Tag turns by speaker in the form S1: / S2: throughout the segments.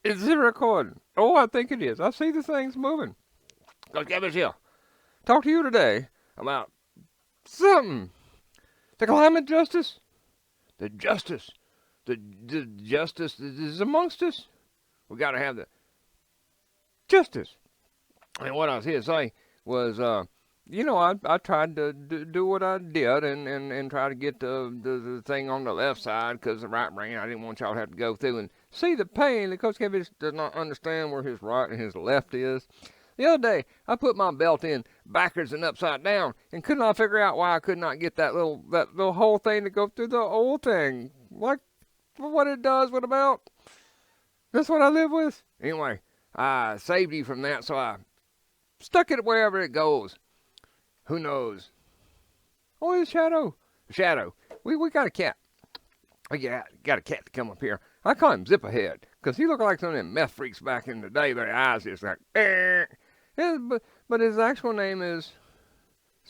S1: Is it recording? Oh, I think it is. I see the things moving. Coach Catfish here. Talk to you today about something. The climate justice. The justice. The justice that is amongst us. We got to have the justice. And what I was here to say was, I tried to do what I did and try to get the thing on the left side because the right brain, I didn't want y'all to have to go through and see the pain that Coach Catfish does not understand where his right and his left is. The other day, I put my belt in backwards and upside down and could not figure out why I could not get that little whole thing to go through the old thing. Like what it does with a belt. That's what I live with. Anyway, I saved you from that, so I stuck it wherever it goes. Who knows? Oh, it's Shadow. Shadow. We got a cat. We got a cat to come up here. I call him Zipperhead because he looked like some of them meth freaks back in the day. Their eyes just like, eh. Yeah, but his actual name is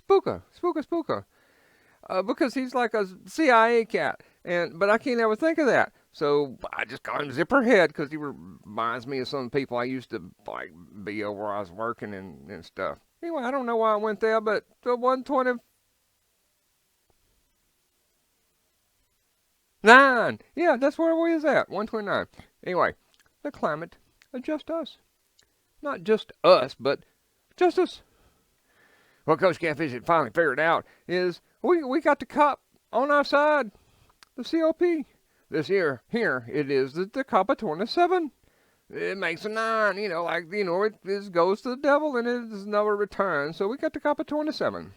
S1: Spooka. Because he's like a CIA cat, but I can't ever think of that. So I just call him Zipperhead because he reminds me of some people I used to like be over where I was working and stuff. Anyway, I don't know why I went there, but the 129. Yeah, that's where we is at. 129. Anyway, the climate adjust us. Not just us, but just us. What Coach Catfish had finally figured out is we got the cop on our side. The COP. This year, here, it is the cop of 27. It makes a 9, it goes to the devil and it is never returned. So we got the cop of 27.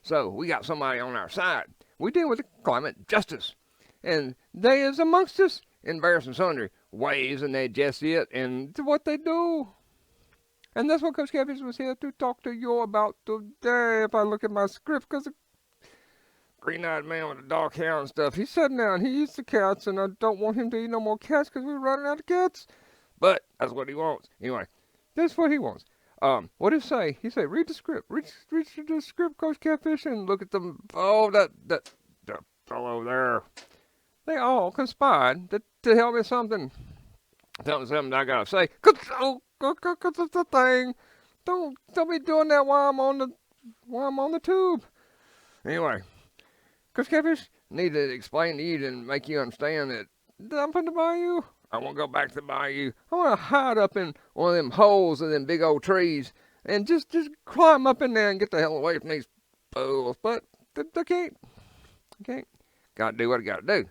S1: So we got somebody on our side. We deal with the climate justice. And they is amongst us in various and sundry ways, and they just it and what they do. And that's what Coach Catfish was here to talk to you about today. If I look at my script, because the green-eyed man with the dark hair and stuff, he's sitting down. He eats the cats, and I don't want him to eat no more cats because we're running out of cats. But that's what he wants. Anyway, that's what he wants. What did he say? He said, read the script. Read the script, Coach Catfish, and look at them. Oh, that fellow there. They all conspired to help me something. Tell me something I gotta say. Cause it's the thing. Don't be doing that while I'm on the tube. Anyway, Coach Catfish need to explain to you and make you understand that I'm from the bayou. I won't go back to the bayou. I want to hide up in one of them holes of them big old trees and just climb up in there and get the hell away from these fools. But they can't. Gotta do what I gotta do.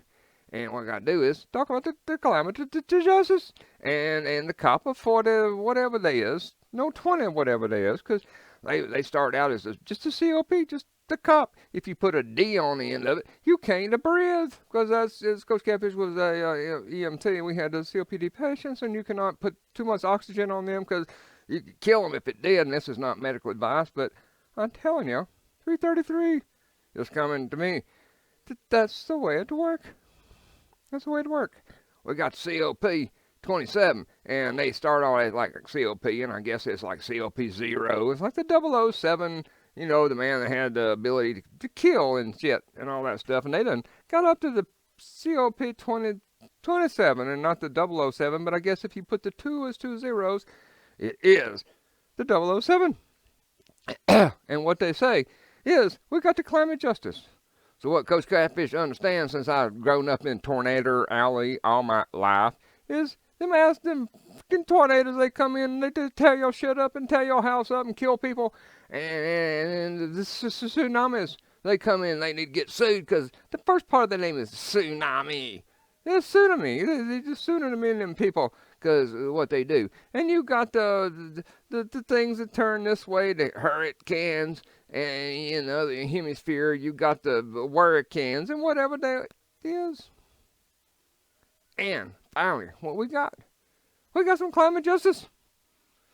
S1: And what I gotta do is talk about the climate justice and the cop of 40 whatever they is. No, 20 whatever they is. Because they start out as just a COP, just the cop. If you put a D on the end of it, you can't breathe. Because as Coach Catfish was a EMT, and we had the COPD patients, and you cannot put too much oxygen on them because you could kill them if it did. And this is not medical advice, but I'm telling you, 333 is coming to me. That's the way it works. That's the way it works. We got COP 27, and they start all as like a COP, and I guess it's like COP 0. It's like the 007, the man that had the ability to kill and shit and all that stuff. And they done got up to the COP 27 and not the 007, but I guess if you put the 2 as 2 zeros, it is the 007. And what they say is, we got the climate justice. So what Coach Catfish understands since I've grown up in Tornado Alley all my life is them fucking tornadoes, they come in and they just tear your shit up and tear your house up and kill people. And the tsunamis, they come in, they need to get sued because the first part of the name is tsunami. They're suing me. They're just suing me and them people because of what they do. And you got the things that turn this way, the hurricanes, and in the other hemisphere, you got the hurricanes and whatever that is. And finally, what we got? We got some climate justice.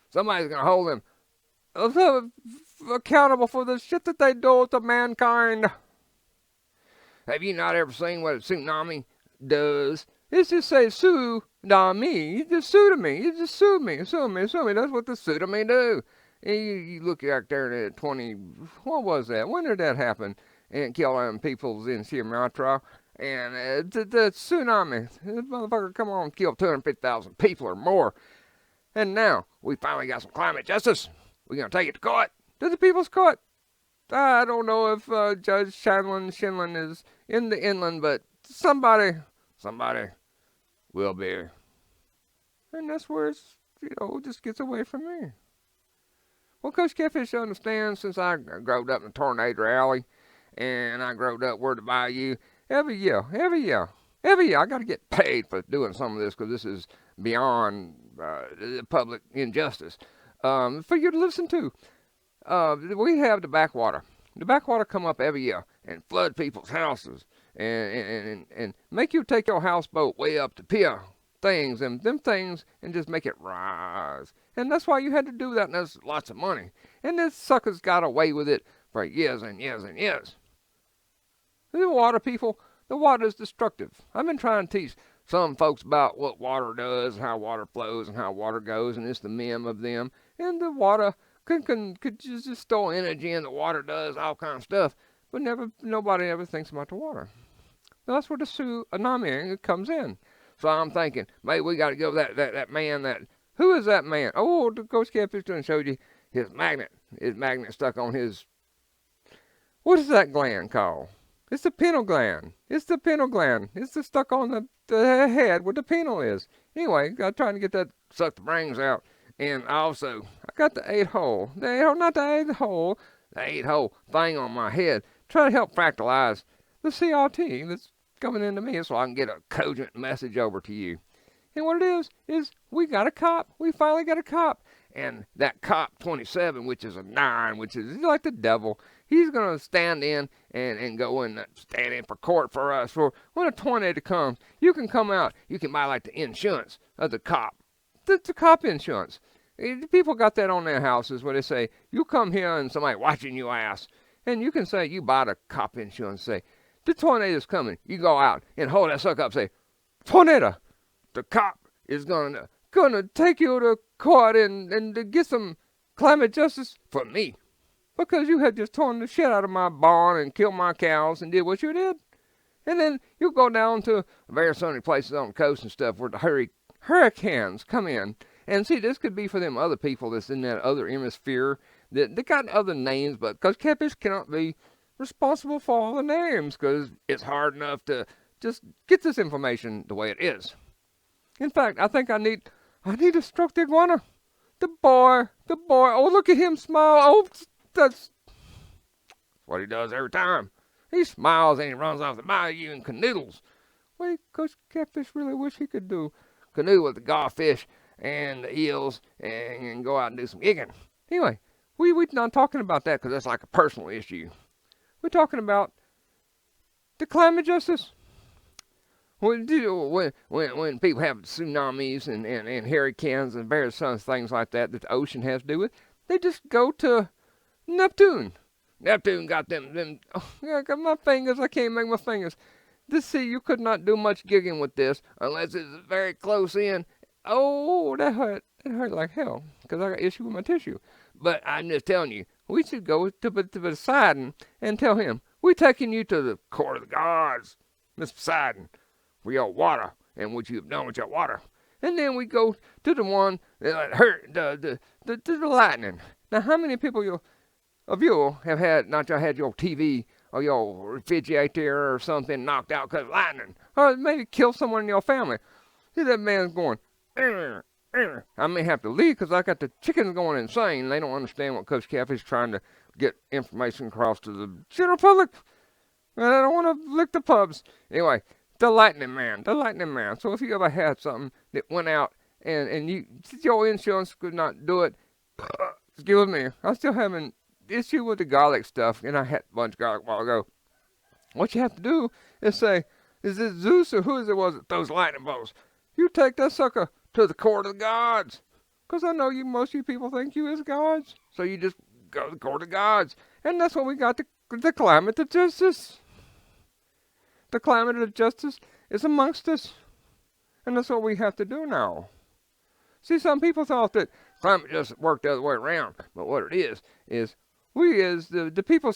S1: Somebody's going to hold them accountable for the shit that they do to mankind. Have you not ever seen what a tsunami does? It's just say tsunami. You just sue to me. You just sue me. That's what the sue to me do. And you look out there at 20, what was that? When did that happen? And kill them peoples in Sumatra. And the tsunami, this motherfucker come on and kill 250,000 people or more. And now we finally got some climate justice. We're going to take it to court. To the people's court. I don't know if Judge Shinlin is in the inland, but somebody will be. And that's where it's, just gets away from me. Well, Coach Catfish understands since I growed up in the Tornado Alley and I growed up where the bayou, every year, I got to get paid for doing some of this because this is beyond the public injustice. For you to listen to, we have the backwater. The backwater come up every year and flood people's houses and make you take your houseboat way up to pier things and them things and just make it rise. And that's why you had to do that, and that's lots of money. And this suckers got away with it for years and years and years. The water, people, the water is destructive. I've been trying to teach some folks about what water does, how water flows, and how water goes, and it's the mem of them. And the water could just store energy, and the water does all kind of stuff. But nobody ever thinks about the water. Now that's where the tsunami comes in. So I'm thinking, maybe we got to go that man who is that man? Oh, the Coach Catfish done showed you his magnet. His magnet stuck on his, what is that gland called? It's the pineal gland. It's the pineal gland. It's the stuck on the head where the pineal is. Anyway, I'm trying to get that, suck the brains out. And also, I got the 8-hole. The 8-hole, not the 8-hole. The 8-hole thing on my head. Trying to help fractalize the CRT that's coming into me so I can get a cogent message over to you. And what it is we got a cop. We finally got a cop. And that cop 27, which is a 9, which is like the devil, he's going to stand in and go and stand in for court for us. For when a tornado comes, you can come out. You can buy like the insurance of the cop. The cop insurance. People got that on their houses where they say, you come here and somebody watching your ass. And you can say, you buy the cop insurance. Say, the tornado's coming. You go out and hold that sucker up. Say, tornado. The cop is gonna take you to court and to get some climate justice for me. Because you had just torn the shit out of my barn and killed my cows and did what you did. And then you go down to very sunny places on the coast and stuff where the hurricanes come in. And see, this could be for them other people that's in that other hemisphere that they got other names, but because Catfish cannot be responsible for all the names because it's hard enough to just get this information the way it is. In fact, I think I need to stroke the iguana. The boy. Oh, look at him smile. Oh, that's what he does every time. He smiles and he runs off the bayou and canoodles. Wait, Coach Catfish really wish he could do canoe with the garfish and the eels and go out and do some gigging. Anyway, we're not talking about that because that's like a personal issue. We're talking about the climate justice. When people have tsunamis and hurricanes and various things like that the ocean has to do with, they just go to Neptune. Neptune got them. Oh, yeah, I got my fingers. I can't make my fingers. You could not do much gigging with this unless it's very close in. Oh, that hurt. It hurt like hell because I got issue with my tissue. But I'm just telling you, we should go to Poseidon and tell him, we're taking you to the court of the gods, Miss Poseidon, for your water and what you've done with your water. And then we go to the one that hurt, the lightning. Now, how many people of you have had your TV or your refrigerator or something knocked out because of lightning? Or maybe kill someone in your family? See, that man's going, I may have to leave because I got the chickens going insane. They don't understand what Coach Catfish is trying to get information across to the general public. And I don't want to lick the pubs. Anyway, the lightning man. So if you ever had something that went out and your insurance could not do it, excuse me, I'm still having issue with the garlic stuff, and I had a bunch of garlic a while ago. What you have to do is say, is it Zeus or who is it was that throws lightning bolts? You take that sucker to the court of the gods. Because I know most of you people think you is gods. So you just go to the court of gods. And that's when we got the climate of justice. The climate of justice is amongst us. And that's what we have to do now. See, some people thought that climate justice worked the other way around. But what it is we as the people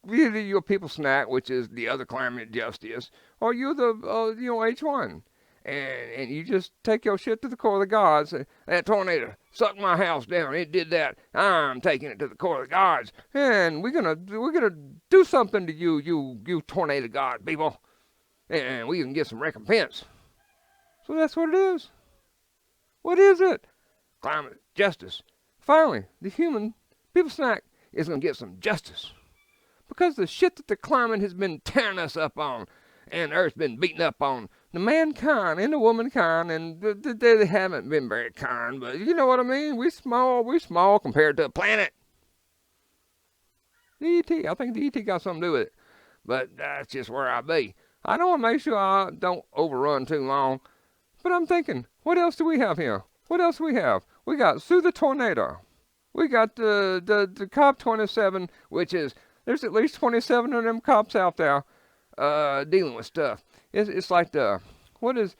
S1: either you're a people snack, which is the other climate justice, or you're the H1. And you just take your shit to the court of the gods. That tornado sucked my house down. It did that. I'm taking it to the court of the gods, and we're gonna do something to you tornado god people, and we can get some recompense. So that's what it is. What is it? Climate justice. Finally, the human people snack is gonna get some justice because the shit that the climate has been tearing us up on, and the Earth's been beaten up on. The mankind and the womankind, and they haven't been very kind, but you know what I mean? We're small compared to a planet. The ET, I think the ET got something to do with it, but that's just where I be. I don't want to make sure I don't overrun too long, but I'm thinking, what else do we have here? What else do we have? We got Sue the Tornado. We got the Cop 27, which is, there's at least 27 of them cops out there dealing with stuff. It's like what is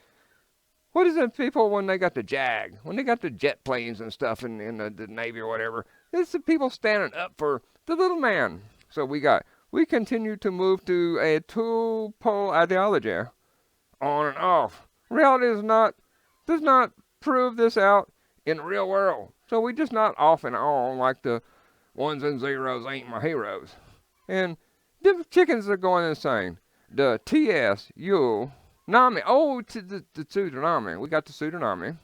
S1: it people when they got the Jag, when they got the jet planes and stuff in the Navy or whatever? It's the people standing up for the little man. So we continue to move to a two-pole ideology, on and off. Reality does not prove this out in the real world. So we just not off and on like the ones and zeros ain't my heroes. And them chickens are going insane. The TSU Nami. Oh, the tsunami. We got the tsunami,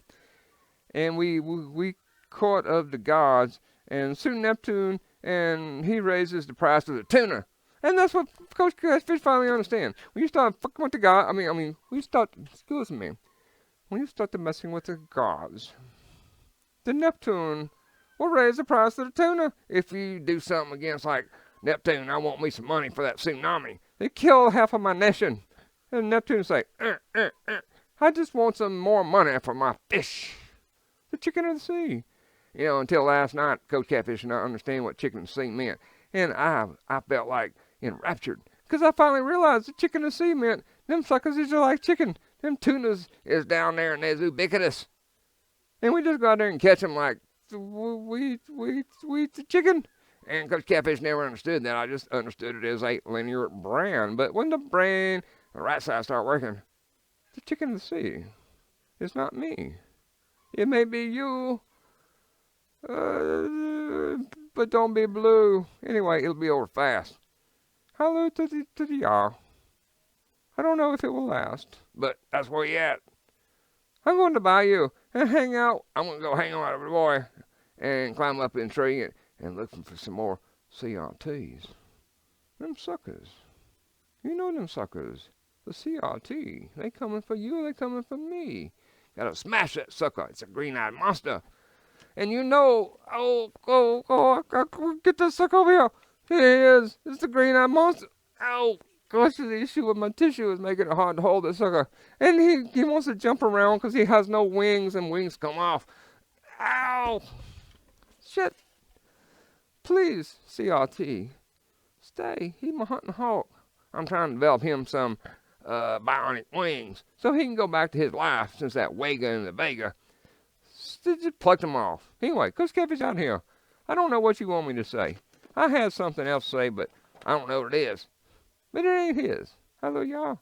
S1: and we caught of the gods, and soon Neptune, and he raises the price of the tuna, and that's what Kosher Catfish finally understands. When you start fucking with the god, when you start, excuse me, when you start to messing with the gods, the Neptune will raise the price of the tuna. If you do something against like Neptune, I want me some money for that tsunami. They killed half of my nation. And Neptune say, I just want some more money for my fish. The chicken of the sea. You know, until last night, Kosher Catfish did not understand what chicken of the sea meant. And I felt like enraptured. Because I finally realized the chicken of the sea meant them suckers is just like chicken. Them tunas is down there and they're ubiquitous. And we just go out there and catch them like, we eat the chicken. And Kosher Catfish never understood that. I just understood it as a linear brain. But when the right side start working, the chicken of the sea is not me. It may be you, but don't be blue. Anyway, it'll be over fast. Hello to the y'all. I don't know if it will last, but that's where you at. I'm going to buy you and hang out. I'm going to go hang out with the boy and climb up in the tree and looking for some more CRTs. Them suckers. You know them suckers. The CRT. They coming for you, they coming for me. Gotta smash that sucker. It's a green-eyed monster. And you know, get that sucker over here. Here he is. It's the green-eyed monster. Oh, gosh, the issue with my tissue is making it hard to hold this sucker. And he wants to jump around because he has no wings and wings come off. Ow. Shit. Please, CRT, stay. He's my hunting hawk. I'm trying to develop him some bionic wings so he can go back to his life since that Wega and the Vega just plucked him off. Anyway, Kosher Catfish out here. I don't know what you want me to say. I had something else to say, but I don't know what it is. But it ain't his. Hello, y'all.